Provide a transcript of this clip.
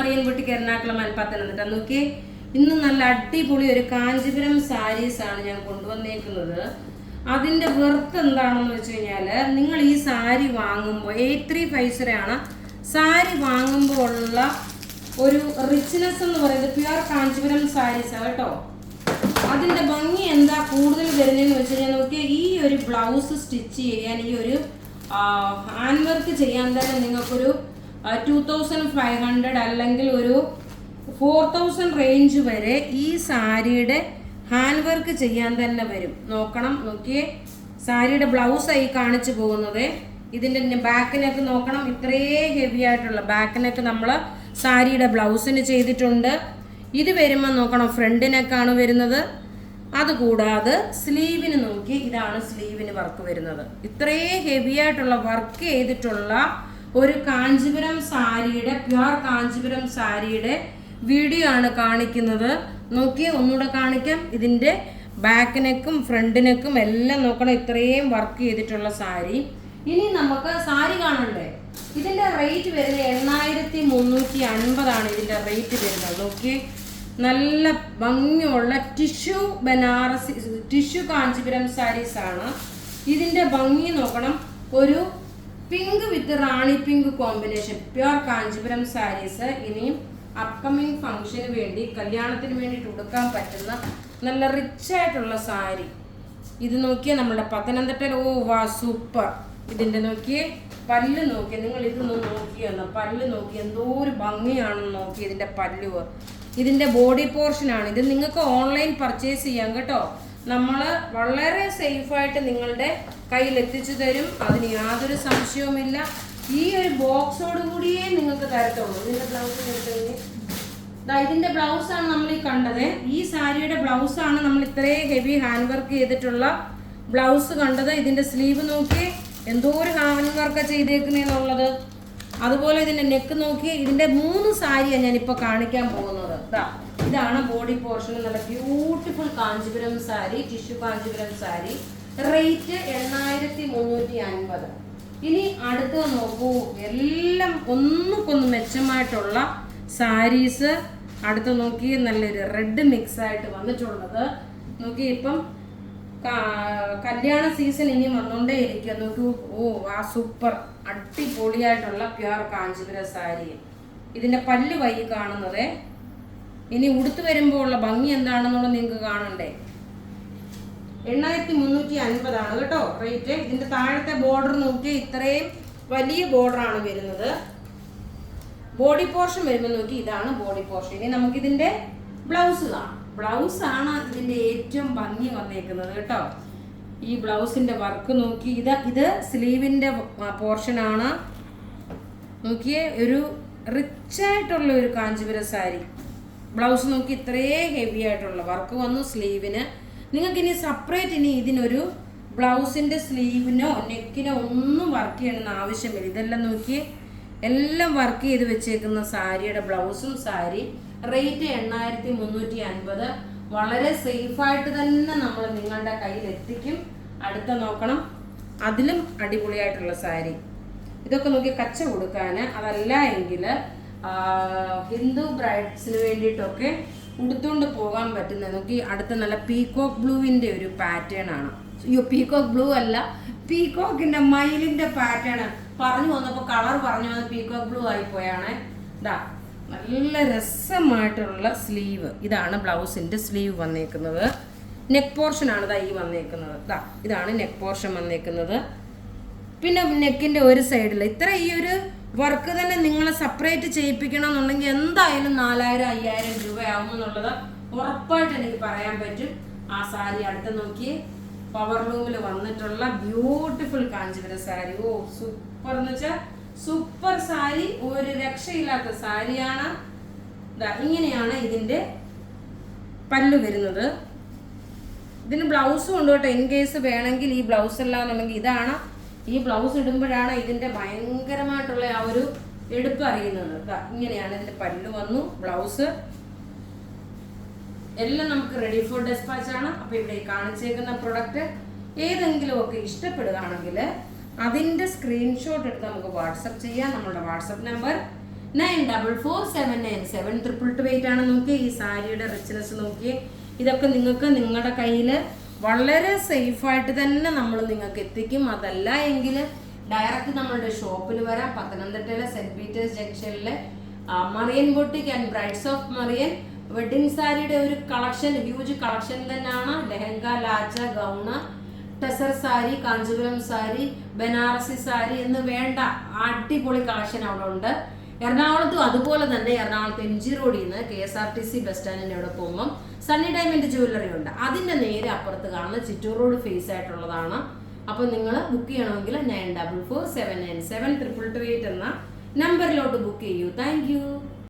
മറിയൻ ബുട്ടിക്ക് എറണാകുളം പത്തനംതിട്ട. നോക്കി, ഇന്ന് നല്ല അടിപൊളി ഒരു കാഞ്ചീപുരം സാരീസ് ആണ് ഞാൻ കൊണ്ടുവന്നേക്കുന്നത്. അതിൻ്റെ വെർത്ത് എന്താണെന്ന് വെച്ച് കഴിഞ്ഞാൽ, നിങ്ങൾ ഈ സാരി വാങ്ങുമ്പോൾ 8350 ആണ് സാരി വാങ്ങുമ്പോൾ ഉള്ള ഒരു റിച്ച്നെസ് എന്ന് പറയുന്നത് പ്യുവർ കാഞ്ചീപുരം സാരീസ് ആണ് കേട്ടോ. അതിൻ്റെ ഭംഗി എന്താ കൂടുതൽ വരുന്നതെന്ന് വെച്ച് കഴിഞ്ഞാൽ, നോക്കിയാൽ ഈ ഒരു ബ്ലൗസ് സ്റ്റിച്ച് ചെയ്യാൻ, ഈ ഒരു ഹാൻഡ് വർക്ക് ചെയ്യാൻ തന്നെ നിങ്ങൾക്കൊരു 2500 അല്ലെങ്കിൽ ഒരു 4000 റേഞ്ച് വരെ ഈ സാരിയുടെ ഹാൻഡ് വർക്ക് ചെയ്യാൻ തന്നെ വരും. നോക്കണം, നോക്കിയേ, സാരിയുടെ ബ്ലൗസായി കാണിച്ചു പോകുന്നത്. ഇതിൻ്റെ ബാക്ക് നെക്ക് നോക്കണം, ഇത്രയേ ഹെവി ആയിട്ടുള്ള ബാക്ക് നെക്ക് നമ്മൾ സാരിയുടെ ബ്ലൗസിന് ചെയ്തിട്ടുണ്ട്. ഇത് വരുമ്പോൾ നോക്കണം, ഫ്രണ്ട് നെക്കാണ് വരുന്നത്. അതുകൂടാതെ സ്ലീവിന് നോക്കി, ഇതാണ് സ്ലീവിന് വർക്ക് വരുന്നത്. ഇത്രയേ ഹെവി ആയിട്ടുള്ള വർക്ക് ചെയ്തിട്ടുള്ള ഒരു കാഞ്ചീപുരം സാരിയുടെ, പ്യുവർ കാഞ്ചീപുരം സാരിയുടെ വീഡിയോ ആണ് കാണിക്കുന്നത്. നോക്കി, ഒന്നുകൂടെ കാണിക്കാം. ഇതിൻ്റെ ബാക്ക് നെക്കും ഫ്രണ്ട് നെക്കും എല്ലാം നോക്കണം, ഇത്രയും വർക്ക് ചെയ്തിട്ടുള്ള സാരി. ഇനി നമുക്ക് സാരി കാണണ്ടേ. ഇതിൻ്റെ റേറ്റ് വരുന്നത് 8350 ഇതിൻ്റെ റേറ്റ് വരുന്നത്. നോക്കി, നല്ല ഭംഗിയുള്ള tissue Banarasi, tissue Kanchipuram sarees ആണ്. ഇതിൻ്റെ ഭംഗി നോക്കണം, ഒരു pink with rani pink combination pure Kanchipuram sarees. ഇനിയും അപ്കമിങ് ഫംഗ്ഷന് വേണ്ടി, കല്യാണത്തിന് വേണ്ടിയിട്ട് ഉടുക്കാൻ പറ്റുന്ന നല്ല റിച്ച് ആയിട്ടുള്ള സാരി. ഇത് നോക്കിയാൽ നമ്മുടെ പത്തനംതിട്ടയിൽ, ഓ വാ സൂപ്പർ. ഇതിൻ്റെ നോക്കിയേ, പല്ല് നോക്കിയേ, നിങ്ങൾ ഇതൊന്ന് നോക്കിയെന്ന്, പല്ല് നോക്കി എന്തോ ഒരു ഭംഗിയാണെന്ന് നോക്കി. ഇതിൻ്റെ പല്ല്, ഇതിൻ്റെ ബോഡി പോർഷനാണ്. ഇത് നിങ്ങൾക്ക് ഓൺലൈൻ പർച്ചേസ് ചെയ്യാം കേട്ടോ. നമ്മൾ വളരെ സേഫായിട്ട് നിങ്ങളുടെ കയ്യിൽ എത്തിച്ചു തരും, അതിന് യാതൊരു സംശയവുമില്ല. ഈ ഒരു ബോക്സോട് കൂടിയേ നിങ്ങൾക്ക് തരത്തുള്ളൂ. ഇതിൻ്റെ ബ്ലൗസ്, ഇതിൻ്റെ ബ്ലൗസാണ് നമ്മൾ ഈ കണ്ടത്. ഈ സാരിയുടെ ബ്ലൗസാണ് നമ്മൾ ഇത്രയും ഹെവി ഹാൻഡ് വർക്ക് ചെയ്തിട്ടുള്ള ബ്ലൗസ് കണ്ടത്. ഇതിൻ്റെ സ്ലീവ് നോക്കി എന്തോ ഒരു ഹാൻഡ് വർക്ക് ചെയ്തേക്കുന്നതെന്നുള്ളത്. അതുപോലെ ഇതിൻ്റെ നെക്ക് നോക്കി. ഇതിൻ്റെ 3 സാരിയാണ് ഞാനിപ്പോൾ കാണിക്കാൻ പോകുന്നത്. ഇതാണ് ബോഡി പോർഷൻ, നല്ല beautiful Kanchipuram sari, tissue Kanchipuram sari. Rate 8350. ഇനി അടുത്തത് നോക്കൂ, എല്ലാം ഒന്നുകൊന്ന് മെച്ചമായിട്ടുള്ള സാരീസ്. അടുത്ത് നോക്കി, നല്ലൊരു റെഡ് മിക്സ് ആയിട്ട് വന്നിട്ടുള്ളത്. നോക്കി, ഇപ്പം കല്യാണ സീസൺ ഇനി വന്നുകൊണ്ടേ ഇരിക്കുക. നോക്കൂ, ഓ ആ സൂപ്പർ അടിപൊളിയായിട്ടുള്ള പ്യുവർ കാഞ്ചീപുരം സാരി. ഇതിൻ്റെ പല്ല് വൈ കാണുന്നത്. ഇനി ഉടുത്ത് വരുമ്പോൾ ഉള്ള ഭംഗി എന്താണെന്നുള്ളത് നിങ്ങൾക്ക് കാണണ്ടേ. 8350 ആണ് കേട്ടോ റേറ്റ്. ഇതിൻ്റെ താഴത്തെ ബോർഡർ നോക്കി, ഇത്രയും വലിയ ബോർഡറാണ് വരുന്നത്. ബോഡി പോർഷൻ വരുമ്പോൾ നോക്കി, ഇതാണ് ബോഡി പോർഷൻ. ഇനി നമുക്കിതിൻ്റെ ബ്ലൗസ് കാണാം. ബ്ലൗസാണ് ഇതിൻ്റെ ഏറ്റവും ഭംഗി വന്നേക്കുന്നത് കേട്ടോ. ഈ ബ്ലൗസിൻ്റെ വർക്ക് നോക്കി, ഇത് സ്ലീവിൻ്റെ പോർഷനാണ്. നോക്കിയേ, ഒരു റിച്ചായിട്ടുള്ള ഒരു കാഞ്ചീപുരം സാരി. ബ്ലൗസ് നോക്കി, ഇത്രയേ ഹെവി ആയിട്ടുള്ള വർക്ക് വന്നു സ്ലീവിന്. നിങ്ങൾക്കിനി സെപ്പറേറ്റ് ഇനി ഇതിനൊരു ബ്ലൗസിൻ്റെ സ്ലീവിനോ നെക്കിനോ ഒന്നും വർക്ക് ചെയ്യണമെന്ന് ആവശ്യമില്ല. ഇതെല്ലാം നോക്കി, എല്ലാം വർക്ക് ചെയ്ത് വെച്ചേക്കുന്ന സാരിയുടെ ബ്ലൗസും സാരി. റേറ്റ് 8350. വളരെ സേഫായിട്ട് തന്നെ നമ്മൾ നിങ്ങളുടെ കയ്യിൽ എത്തിക്കും. അടുത്ത നോക്കണം, അതിലും അടിപൊളിയായിട്ടുള്ള സാരി. ഇതൊക്കെ നോക്കി കച്ച കൊടുക്കാൻ, അതല്ല എങ്കിൽ ഹിന്ദു ബ്രൈഡ്സിന് വേണ്ടിയിട്ടൊക്കെ ഉടുത്തുകൊണ്ട് പോകാൻ പറ്റുന്ന. നോക്കി, അടുത്ത നല്ല പീകോക്ക് ബ്ലൂവിൻ്റെ ഒരു പാറ്റേൺ ആണ്. അയ്യോ, പീകോക്ക് ബ്ലൂ അല്ല, പീകോക്കിൻ്റെ മയിലിൻ്റെ പാറ്റേൺ. പറഞ്ഞു വന്നപ്പോൾ കളർ പറഞ്ഞു വന്ന് പീകോക്ക് ബ്ലൂ ആയിപ്പോയാണ്. ഇതാ നല്ല രസമായിട്ടുള്ള സ്ലീവ്. ഇതാണ് ബ്ലൗസിൻ്റെ സ്ലീവ് വന്നേക്കുന്നത്. നെക്ക് പോർഷനാണ് ഇതാ ഈ വന്നേക്കുന്നത്. ഇതാണ് നെക്ക് പോർഷൻ വന്നേക്കുന്നത്. പിന്നെ നെക്കിൻ്റെ ഒരു സൈഡിൽ ഇത്ര ഈ ഒരു വർക്ക് തന്നെ നിങ്ങൾ സെപ്പറേറ്റ് ചെയ്യിപ്പിക്കണം എന്നുണ്ടെങ്കിൽ എന്തായാലും 4000-5000 രൂപയാവും എന്നുള്ളത് ഉറപ്പായിട്ട് എനിക്ക് പറയാൻ പറ്റും. ആ സാരി അടുത്ത് നോക്കി, പവർ ലൂമിൽ വന്നിട്ടുള്ള ബ്യൂട്ടിഫുൾ കാഞ്ചീപുരം സാരി. ഓ സൂപ്പർ എന്ന് വെച്ചാൽ സൂപ്പർ സാരി, ഒരു രക്ഷയില്ലാത്ത സാരിയാണ്. ഇങ്ങനെയാണ് ഇതിൻ്റെ പല്ല് വരുന്നത്. ഇതിന് ബ്ലൗസും ഉണ്ട് കേട്ടോ. ഇൻ കേസ് വേണമെങ്കിൽ ഈ ബ്ലൗസ് അല്ലാന്നുണ്ടെങ്കിൽ ഇതാണ്. ഈ ബ്ലൗസ് ഇടുമ്പോഴാണ് ഇതിൻ്റെ ഭയങ്കരമായിട്ടുള്ള ആ ഒരു എടുപ്പ് അറിയുന്നത്. ഇങ്ങനെയാണ് ഇതിൻ്റെ പല്ല് വന്നു, ബ്ലൗസ് എല്ലാം നമുക്ക് റെഡി ഫോർ ഡെസ്പാച്ച് ആണ്. അപ്പോൾ ഇവിടെ കാണിച്ചേക്കുന്ന പ്രൊഡക്റ്റ് ഏതെങ്കിലും ഒക്കെ ഇഷ്ടപ്പെടുകയാണെങ്കിൽ അതിൻ്റെ സ്ക്രീൻഷോട്ട് എടുത്ത് നമുക്ക് വാട്സപ്പ് ചെയ്യാം. നമ്മളുടെ വാട്സപ്പ് നമ്പർ 944797 ആണ്. നോക്കിയേ ഈ സാരിയുടെ റിച്ച്നെസ് നോക്കിയേ. ഇതൊക്കെ നിങ്ങൾക്ക് നിങ്ങളുടെ കയ്യിൽ വളരെ സേഫായിട്ട് തന്നെ നമ്മൾ നിങ്ങൾക്ക് എത്തിക്കും. അതല്ല എങ്കിൽ ഡയറക്റ്റ് നമ്മളുടെ ഷോപ്പിൽ വരാം. പത്തനംതിട്ടയിലെ സെന്റ് പീറ്റേഴ്സ് ജംഗ്ഷനിലെ Marian boutique and brides of Marian wedding സാരിയുടെ ഒരു കളക്ഷൻ, ഹ്യൂജ് കളക്ഷൻ തന്നെയാണ്. ലെഹങ്ക, ലാച്ച, ഗൗണ്, ടെസർ സാരി, കാഞ്ചീപുരം സാരി, ബനാറസി സാരി എന്ന് വേണ്ട അടിപൊളി കളക്ഷൻ അവിടെ ഉണ്ട്. എറണാകുളത്തും അതുപോലെ തന്നെ. എറണാകുളത്ത് MG റോഡിൽ നിന്ന് KSRTC ബസ് സ്റ്റാൻഡിൻ്റെ അവിടെ പോകുമ്പം സണ്ണി ഡയമണ്ട് ജ്വല്ലറി ഉണ്ട്. അതിൻ്റെ നേരെ അപ്പുറത്ത് കാണുന്ന ചിറ്റൂർ റോഡ് ഫേസ് ആയിട്ടുള്ളതാണ്. അപ്പോൾ നിങ്ങൾ ബുക്ക് ചെയ്യണമെങ്കിൽ 9447972228 എന്ന നമ്പറിലോട്ട് ബുക്ക് ചെയ്യൂ. താങ്ക്